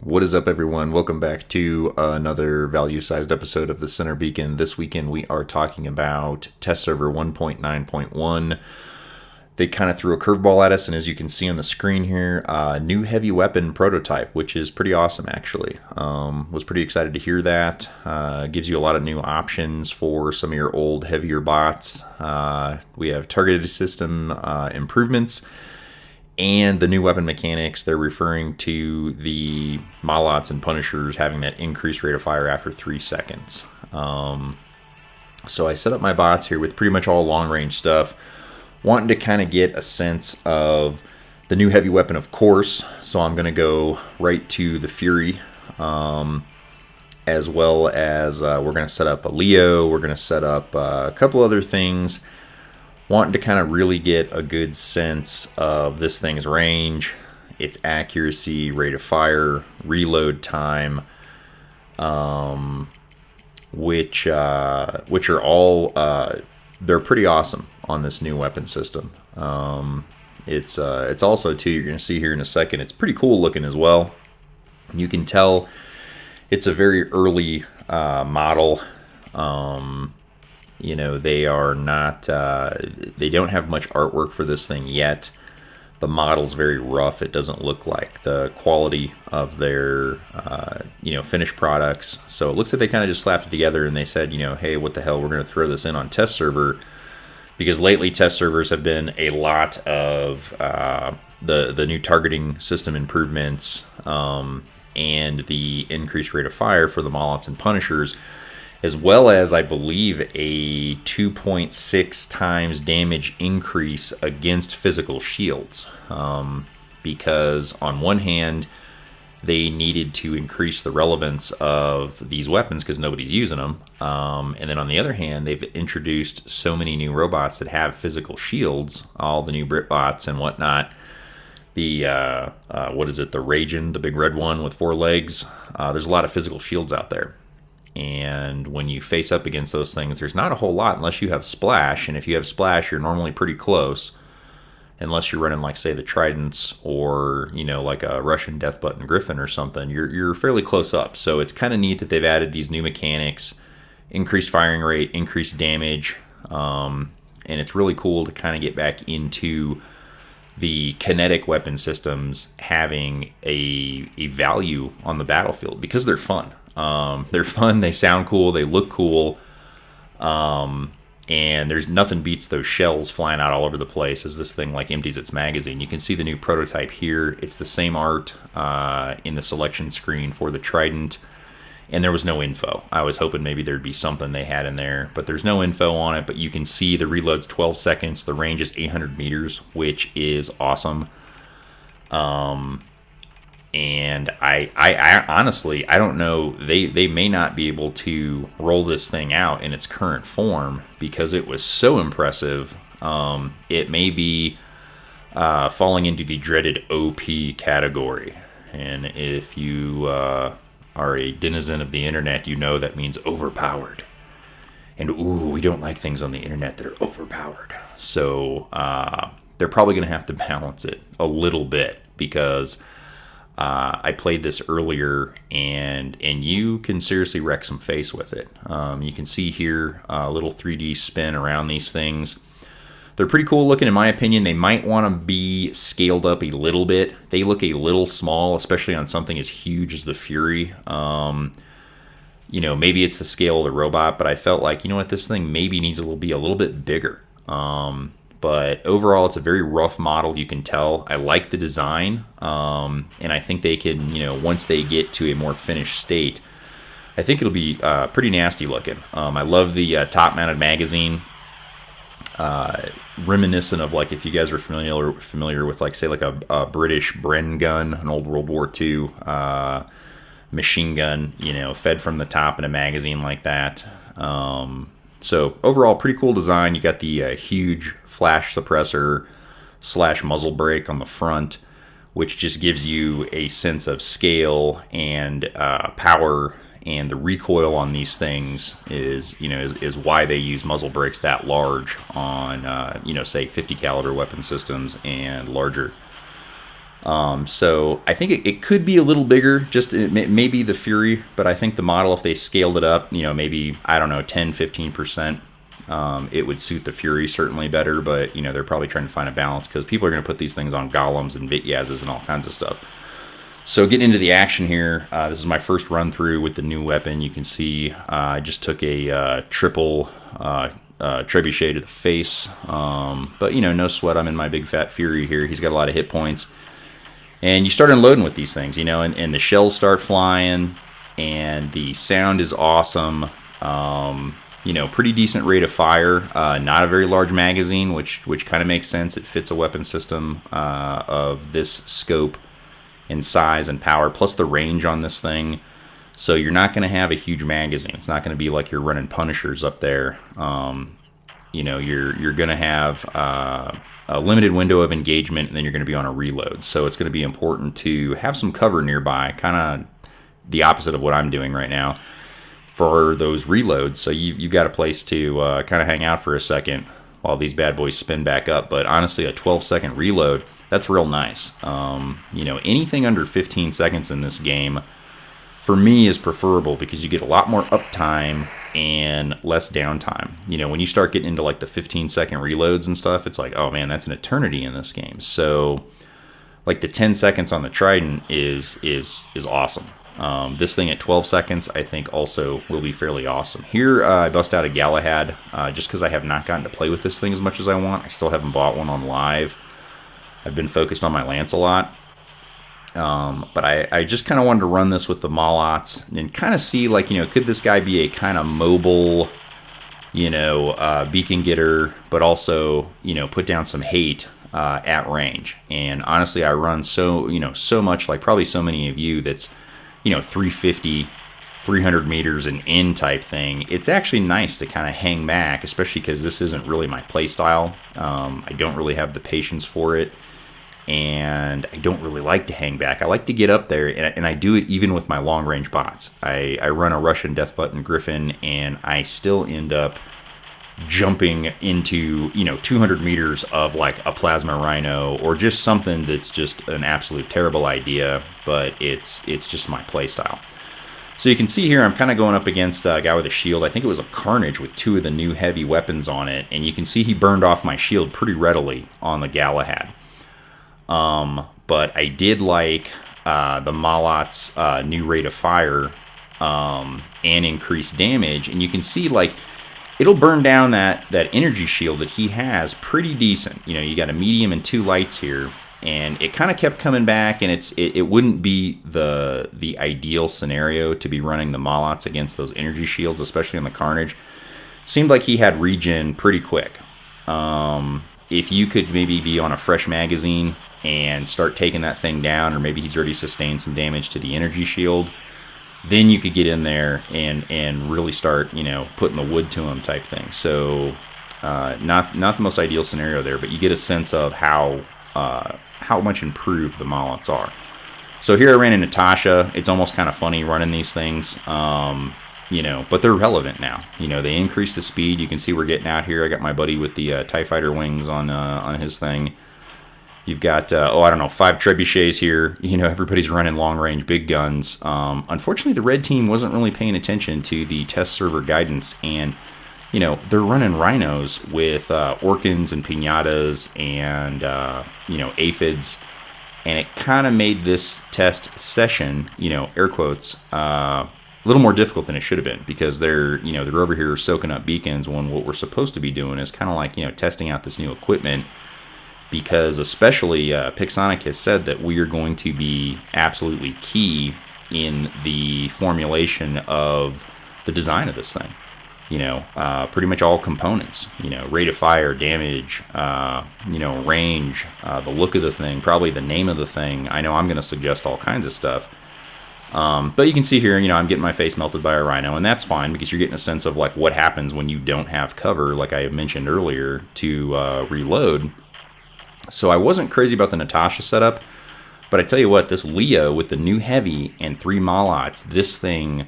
What is up, everyone? Welcome back to another value-sized episode of the Center Beacon. This weekend we are talking about test server 1.9.1. They kind of threw a curveball at us, and as you can see on the screen here, new heavy weapon prototype, which is pretty awesome, actually. Was pretty excited to hear that. Gives you a lot of new options for some of your old, heavier bots. We have targeted system improvements, and the new weapon mechanics. They're referring to the Molots and Punishers having that increased rate of fire after 3 seconds. So I set up my bots here with pretty much all long-range stuff, wanting to kind of get a sense of the new heavy weapon, of course. So I'm going to go right to the Fury, as well as we're going to set up a Leo. We're going to set up a couple other things, wanting to kind of really get a good sense of this thing's range, its accuracy, rate of fire, reload time, which are all they're pretty awesome on this new weapon system. It's also too, you're going to see here in a second, it's pretty cool looking as well. You can tell it's a very early model. You know, they are not, they don't have much artwork for this thing yet. The model's very rough. It doesn't look like the quality of their, finished products. So it looks like they kind of just slapped it together and they said, hey, what the hell, we're going to throw this in on test server. Because lately test servers have been a lot of the new targeting system improvements and the increased rate of fire for the Molots and Punishers, as well as, I believe, a 2.6 times damage increase against physical shields. Because on one hand, they needed to increase the relevance of these weapons because nobody's using them. And then on the other hand, they've introduced so many new robots that have physical shields, all the new Britbots and whatnot. The, the Ragin, the big red one with 4 legs. There's a lot of physical shields out there. And when you face up against those things, there's not a whole lot unless you have Splash. And if you have Splash, you're normally pretty close. Unless you're running, like, say, the Tridents or, like a Russian Death Button Griffin or something, you're fairly close up. So it's kind of neat that they've added these new mechanics, increased firing rate, increased damage, and it's really cool to kind of get back into the kinetic weapon systems having a value on the battlefield because they're fun. They're fun, they sound cool, they look cool, and there's nothing beats those shells flying out all over the place as this thing empties its magazine. You can see the new prototype here. It's the same art in the selection screen for the Trident, and there was no info. I was hoping maybe there'd be something they had in there, but there's no info on it. But you can see the reload's 12 seconds. The range is 800 meters, which is awesome. And I honestly, I don't know, they may not be able to roll this thing out in its current form because it was so impressive. It may be falling into the dreaded OP category. And if you are a denizen of the internet, you know that means overpowered. And ooh, we don't like things on the internet that are overpowered. So they're probably going to have to balance it a little bit because I played this earlier, and you can seriously wreck some face with it. You can see here a little 3D spin around these things. They're pretty cool looking, in my opinion. They might want to be scaled up a little bit. They look a little small, especially on something as huge as the Fury. Maybe it's the scale of the robot, but I felt like, this thing maybe needs to be a little bit bigger. But overall, it's a very rough model, you can tell. I like the design, and I think they can, once they get to a more finished state, I think it'll be pretty nasty looking. I love the top-mounted magazine, reminiscent of, if you guys are familiar with, say, a British Bren gun, an old World War II machine gun, fed from the top in a magazine like that. So overall, pretty cool design. You got the huge flash suppressor / muzzle brake on the front, which just gives you a sense of scale and power and the recoil on these things is, is why they use muzzle brakes that large on, say 50 caliber weapon systems and larger. So I think it could be a little bigger, just maybe the Fury, but I think the model, if they scaled it up, maybe, I don't know, 10, 15%, it would suit the Fury certainly better, but, they're probably trying to find a balance because people are going to put these things on golems and Vityazes and all kinds of stuff. So getting into the action here, this is my first run through with the new weapon. You can see I just took a triple trebuchet to the face, but, no sweat. I'm in my big fat Fury here. He's got a lot of hit points. And you start unloading with these things, and the shells start flying, and the sound is awesome. Pretty decent rate of fire. Not a very large magazine, which kind of makes sense. It fits a weapon system of this scope and size and power, plus the range on this thing. So you're not going to have a huge magazine. It's not going to be like you're running Punishers up there. You're going to have a limited window of engagement, and then you're going to be on a reload. So it's going to be important to have some cover nearby, kind of the opposite of what I'm doing right now for those reloads. So you've got a place to kind of hang out for a second while these bad boys spin back up. But honestly, a 12-second reload, that's real nice. Anything under 15 seconds in this game, for me, is preferable because you get a lot more uptime and less downtime. When you start getting into like the 15-second reloads and stuff, it's like, oh man, that's an eternity in this game. So like the 10 seconds on the Trident is awesome. This thing at 12 seconds, I think also will be fairly awesome. Here, I bust out a Galahad just because I have not gotten to play with this thing as much as I want. I still haven't bought one on live. I've been focused on my Lance a lot. But I just kind of wanted to run this with the Malots and kind of see, like, could this guy be a kind of mobile, beacon getter, but also, put down some hate at range. And honestly, I run so much, like probably so many of you, that's, 350, 300 meters and in type thing. It's actually nice to kind of hang back, especially because this isn't really my play style. I don't really have the patience for it. And I don't really like to hang back. I like to get up there, and I do it even with my long-range bots. I run a Russian Death Button Griffin, and I still end up jumping into 200 meters of like a plasma rhino or just something that's just an absolute terrible idea, but it's just my play style. So you can see here I'm kind of going up against a guy with a shield. I think it was a Carnage with 2 of the new heavy weapons on it, and you can see he burned off my shield pretty readily on the Galahad. But I did like the Malot's new rate of fire and increased damage, and you can see like it'll burn down that energy shield that he has pretty decent. You got a medium and 2 lights here, and it kind of kept coming back, and it wouldn't be the ideal scenario to be running the Malots against those energy shields, especially on the Carnage. Seemed like he had regen pretty quick. If you could maybe be on a fresh magazine and start taking that thing down, or maybe he's already sustained some damage to the energy shield, then you could get in there and really start, putting the wood to him type thing. So not the most ideal scenario there, but you get a sense of how much improved the Malots are. So here I ran into Natasha. It's almost kind of funny running these things, but they're relevant now. They increase the speed. You can see we're getting out here. I got my buddy with the TIE Fighter wings on his thing. You've got, 5 trebuchets here. Everybody's running long-range big guns. Unfortunately, the red team wasn't really paying attention to the test server guidance, and, they're running rhinos with Orkans and Pinatas and, aphids, and it kind of made this test session, air quotes, a little more difficult than it should have been, because they're over here soaking up beacons when what we're supposed to be doing is kind of like, testing out this new equipment. Because especially Pixonic has said that we are going to be absolutely key in the formulation of the design of this thing. Pretty much all components. Rate of fire, damage, range, the look of the thing, probably the name of the thing. I know I'm going to suggest all kinds of stuff. But you can see here, I'm getting my face melted by a rhino, and that's fine because you're getting a sense of like what happens when you don't have cover, like I mentioned earlier, to reload. So I wasn't crazy about the Natasha setup, but I tell you what, this Leo with the new heavy and 3 Malots, this thing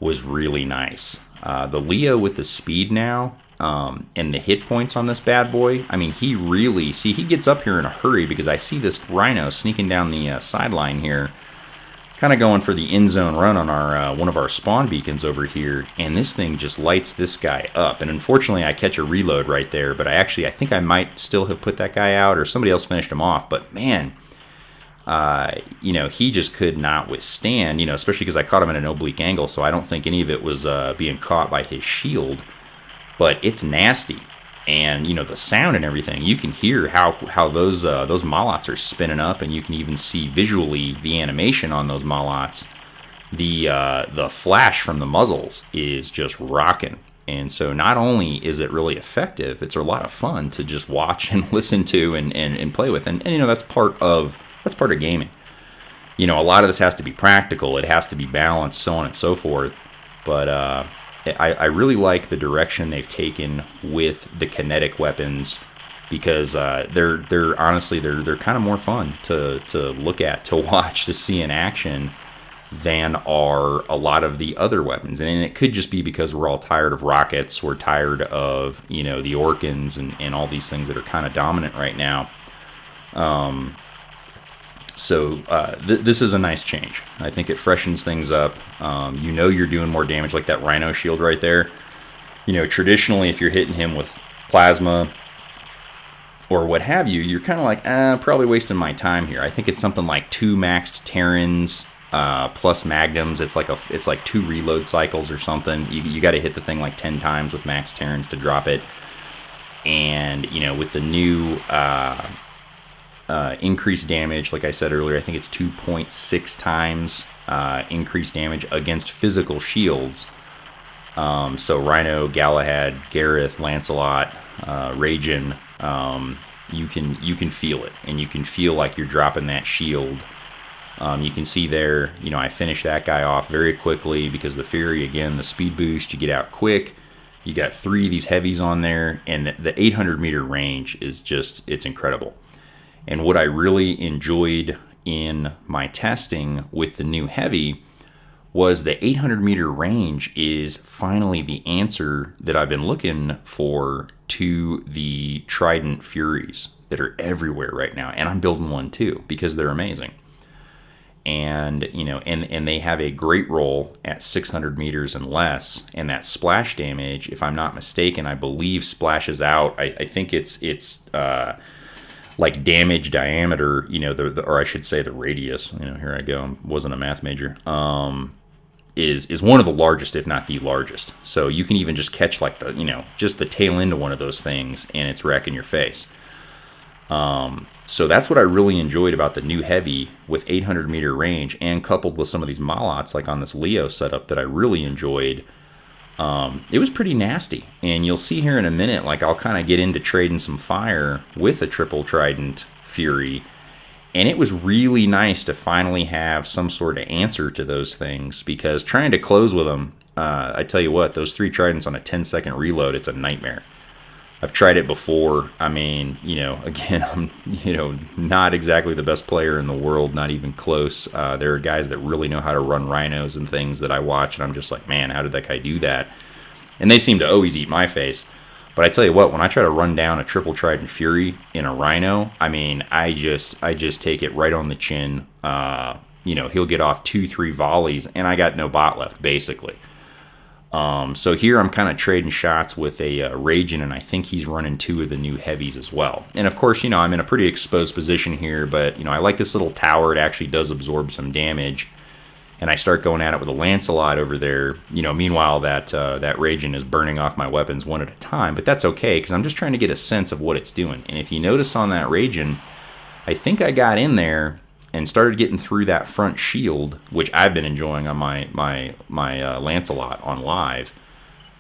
was really nice. The Leo with the speed now, and the hit points on this bad boy, I mean, he really, see, he gets up here in a hurry because I see this Rhino sneaking down the sideline here, kind of going for the end zone run on our one of our spawn beacons over here, and this thing just lights this guy up. And unfortunately, I catch a reload right there, but I think I might still have put that guy out, or somebody else finished him off. But man, he just could not withstand, especially because I caught him in an oblique angle, so I don't think any of it was being caught by his shield. But it's nasty. And, the sound and everything, you can hear how those molots are spinning up, and you can even see visually the animation on those molots. The flash from the muzzles is just rocking. And so not only is it really effective, it's a lot of fun to just watch and listen to and play with. And that's part of gaming. A lot of this has to be practical. It has to be balanced, so on and so forth. But I really like the direction they've taken with the kinetic weapons, because they're honestly kind of more fun to look at, to watch, to see in action than are a lot of the other weapons. And it could just be because we're all tired of rockets, we're tired of the Orkans and all these things that are kind of dominant right now. So this is a nice change. I think it freshens things up. You're doing more damage, like that Rhino shield right there. Traditionally, if you're hitting him with plasma or what have you, you're kind of like, probably wasting my time here. I think it's something like 2 maxed Terrans plus Magnums. It's like 2 reload cycles or something. You got to hit the thing like 10 times with maxed Terrans to drop it. And with the new increased damage, like I said earlier, I think it's 2.6 times increased damage against physical shields. So Rhino, Galahad, Gareth, Lancelot, Ragin, you can feel it, and you can feel like you're dropping that shield. You can see there, I finished that guy off very quickly because the Fury, again, the speed boost, you get out quick. You got 3 of these heavies on there, and the 800 meter range is just, it's incredible. And what I really enjoyed in my testing with the new heavy was the 800 meter range is finally the answer that I've been looking for to the Trident Furies that are everywhere right now. And I'm building one too, because they're amazing. And, and they have a great roll at 600 meters and less. And that splash damage, if I'm not mistaken, I believe splashes out. I think it's like damage diameter, or I should say the radius, here I go, wasn't a math major, is one of the largest, if not the largest. So you can even just catch like just the tail end of one of those things, and it's wrecking your face. So that's what I really enjoyed about the new heavy with 800 meter range, and coupled with some of these molots like on this Leo setup that I really enjoyed. It was pretty nasty, and you'll see here in a minute, like I'll kind of get into trading some fire with a triple Trident Fury, and it was really nice to finally have some sort of answer to those things, because trying to close with them, I tell you what, those 3 Tridents on a 10-second reload, it's a nightmare. I've tried it before. I mean, again, I'm, not exactly the best player in the world, not even close. There are guys that really know how to run rhinos and things that I watch, and I'm just like, man, how did that guy do that? And they seem to always eat my face. But I tell you what, when I try to run down a triple Trident Fury in a rhino, I mean, I just take it right on the chin. He'll get off 2-3 volleys, and I got no bot left, basically. So here I'm kind of trading shots with a Ragin, and I think he's running 2 of the new heavies as well. And of course, I'm in a pretty exposed position here, but I like this little tower. It actually does absorb some damage, and I start going at it with a Lancelot over there. Meanwhile that Ragin is burning off my weapons one at a time, but that's okay because I'm just trying to get a sense of what it's doing. And if you noticed on that Ragin, I think I got in there and started getting through that front shield, which I've been enjoying on my Lancelot on live.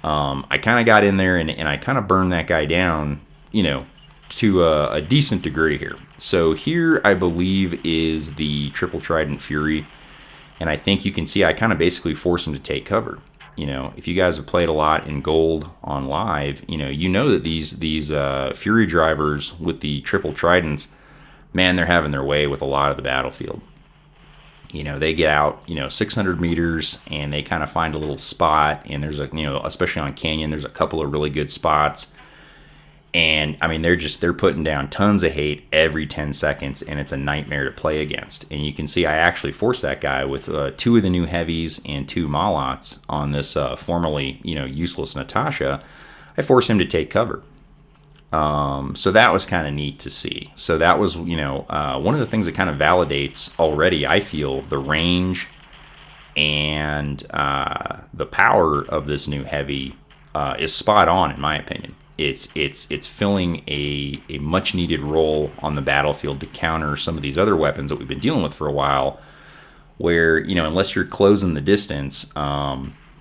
I kind of got in there and I kind of burned that guy down, to a decent degree here. So here I believe is the triple Trident Fury, and I think you can see I kind of basically force him to take cover. If you guys have played a lot in gold on live, you know that these Fury drivers with the triple Tridents, man, they're having their way with a lot of the battlefield. They get out, 600 meters, and they kind of find a little spot. And there's especially on Canyon, there's a couple of really good spots. And I mean, they're putting down tons of hate every 10 seconds, and it's a nightmare to play against. And you can see I actually forced that guy with 2 of the new heavies and 2 Malots on this formerly, useless Natasha. I forced him to take cover. So that was kind of neat to see. So that was, one of the things that kind of validates already, I feel, the range and the power of this new heavy is spot on, in my opinion. It's filling a much needed role on the battlefield to counter some of these other weapons that we've been dealing with for a while, where, unless you're closing the distance,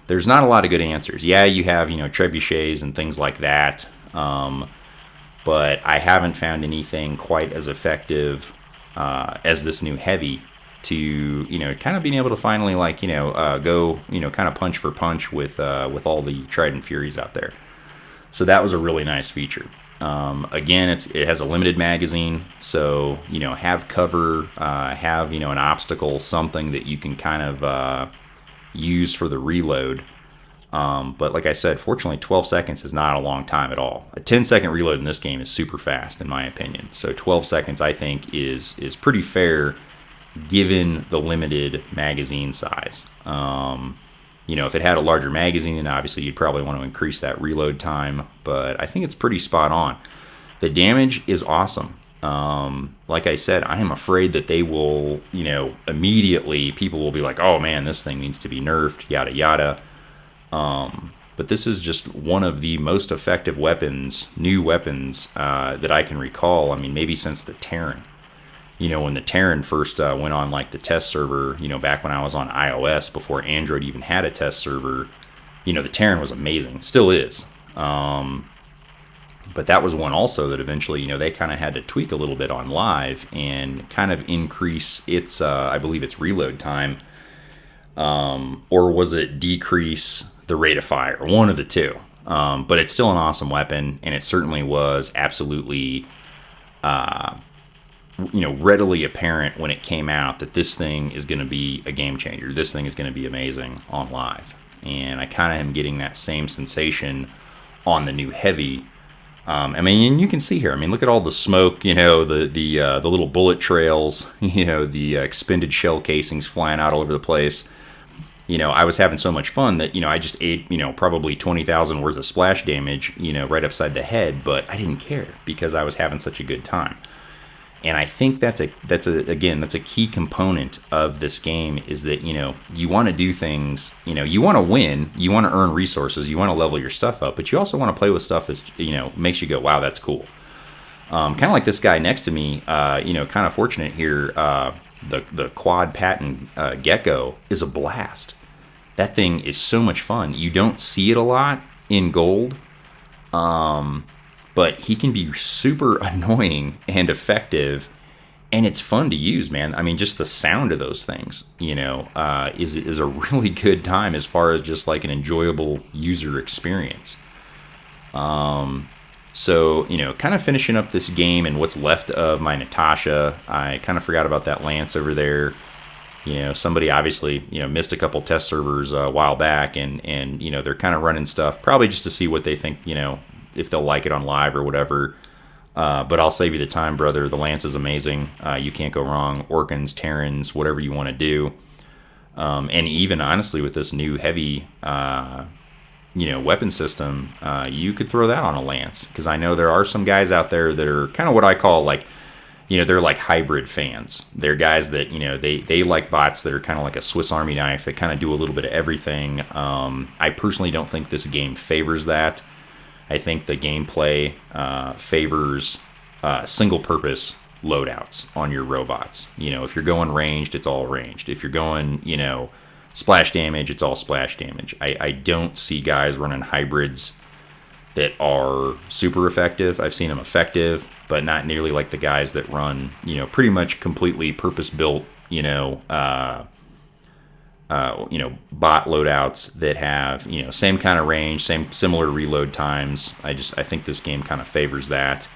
there's not a lot of good answers. Yeah, you have, trebuchets and things like that, but I haven't found anything quite as effective as this new heavy to, kind of being able to finally, go, kind of punch for punch with all the Trident Furies out there. So that was a really nice feature. Again, it has a limited magazine, so have cover, have an obstacle, something that you can kind of use for the reload. But like I said, fortunately, 12 seconds is not a long time at all. A 10-second reload in this game is super fast, in my opinion. So 12 seconds, I think, is pretty fair given the limited magazine size. If it had a larger magazine, then obviously you'd probably want to increase that reload time, but I think it's pretty spot on. The damage is awesome. Like I said, I am afraid that they will, immediately people will be like, oh man, this thing needs to be nerfed, yada yada. But this is just one of the most effective weapons, new weapons, that I can recall. I mean, maybe since the Terran. When the Terran first went on the test server, back when I was on iOS before Android even had a test server, the Terran was amazing, still is. But that was one also that eventually, they kind of had to tweak a little bit on live and kind of increase its, I believe its reload time, or was it decrease the rate of fire, one of the two. But it's still an awesome weapon, and it certainly was absolutely readily apparent when it came out that this thing is going to be a game changer. This thing is going to be amazing on live. And I kind of am getting that same sensation on the new heavy. And you can see here, look at all the smoke, the little bullet trails, the expended shell casings flying out all over the place. I was having so much fun that, I just ate, probably 20,000 worth of splash damage, right upside the head, but I didn't care because I was having such a good time. And I think that's a key component of this game, is that, you want to do things, you want to win, you want to earn resources, you want to level your stuff up, but you also want to play with stuff that's, makes you go, wow, that's cool. Kind of like this guy next to me, kind of fortunate here, the quad patent Gecko is a blast. That thing is so much fun. You don't see it a lot in gold, but he can be super annoying and effective, and it's fun to use, man. Just the sound of those things, is a really good time as far as just like an enjoyable user experience. So, kind of finishing up this game and what's left of my Natasha, I kind of forgot about that Lance over there. Somebody obviously, missed a couple test servers a while back, and they're kind of running stuff, probably just to see what they think, if they'll like it on live or whatever. But I'll save you the time, brother. The Lance is amazing. You can't go wrong. Orkans, Terrans, whatever you want to do. And even, honestly, with this new heavy, weapon system, you could throw that on a Lance. Because I know there are some guys out there that are kind of what I call, they're like hybrid fans. They're guys that, they like bots that are kind of like a Swiss Army knife. They kind of do a little bit of everything. I personally don't think this game favors that. I think the gameplay favors single-purpose loadouts on your robots. If you're going ranged, it's all ranged. If you're going, splash damage, it's all splash damage. I don't see guys running hybrids that are super effective. I've seen them effective, but not nearly like the guys that run, pretty much completely purpose-built, bot loadouts that have, same kind of range, similar reload times. I think this game kind of favors that.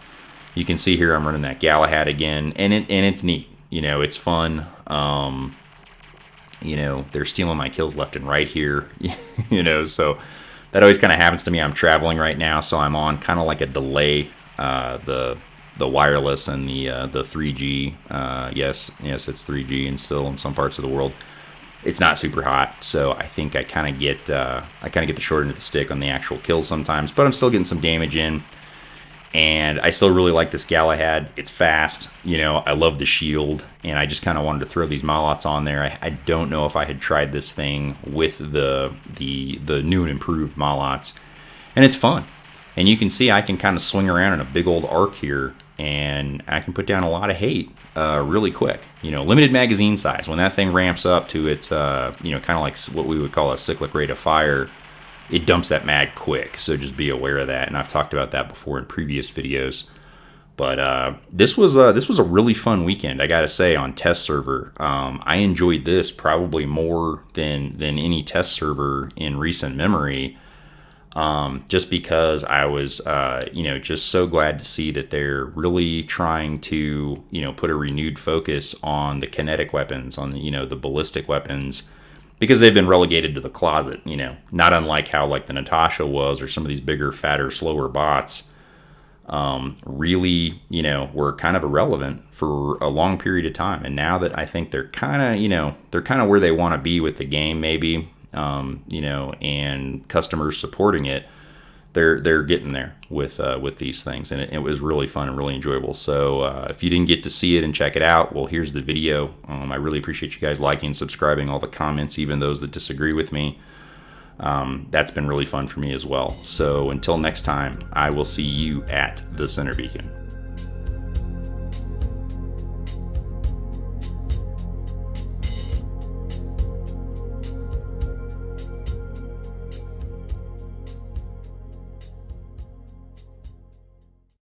You can see here I'm running that Galahad again, and it's neat. It's fun. they're stealing my kills left and right here. So that always kind of happens to me. I'm traveling right now, so I'm on kind of like a delay. The wireless and the 3G. Yes, it's 3G, and still in some parts of the world, it's not super hot. So I think I kind of get the short end of the stick on the actual kills sometimes, but I'm still getting some damage in. And I still really like this Galahad. It's fast. I love the shield, and I just kind of wanted to throw these Malots on there. I don't know if I had tried this thing with the new and improved Malots, and it's fun. And you can see I can kind of swing around in a big old arc here, and I can put down a lot of hate really quick. Limited magazine size. When that thing ramps up to its, kind of like what we would call a cyclic rate of fire, it dumps that mag quick. So just be aware of that. And I've talked about that before in previous videos. But this was a really fun weekend, I gotta say, on test server. I enjoyed this probably more than any test server in recent memory. Just because I was, just so glad to see that they're really trying to, put a renewed focus on the kinetic weapons, on the ballistic weapons, because they've been relegated to the closet. Not unlike how like the Natasha was, or some of these bigger, fatter, slower bots, really, were kind of irrelevant for a long period of time. And now that I think they're kind of where they want to be with the game, maybe. And customers supporting it, they're getting there with these things, and it was really fun and really enjoyable. So if you didn't get to see it and check it out, well, here's the video. I really appreciate you guys liking, subscribing, all the comments, even those that disagree with me. That's been really fun for me as well. So until next time, I will see you at the Center Beacon.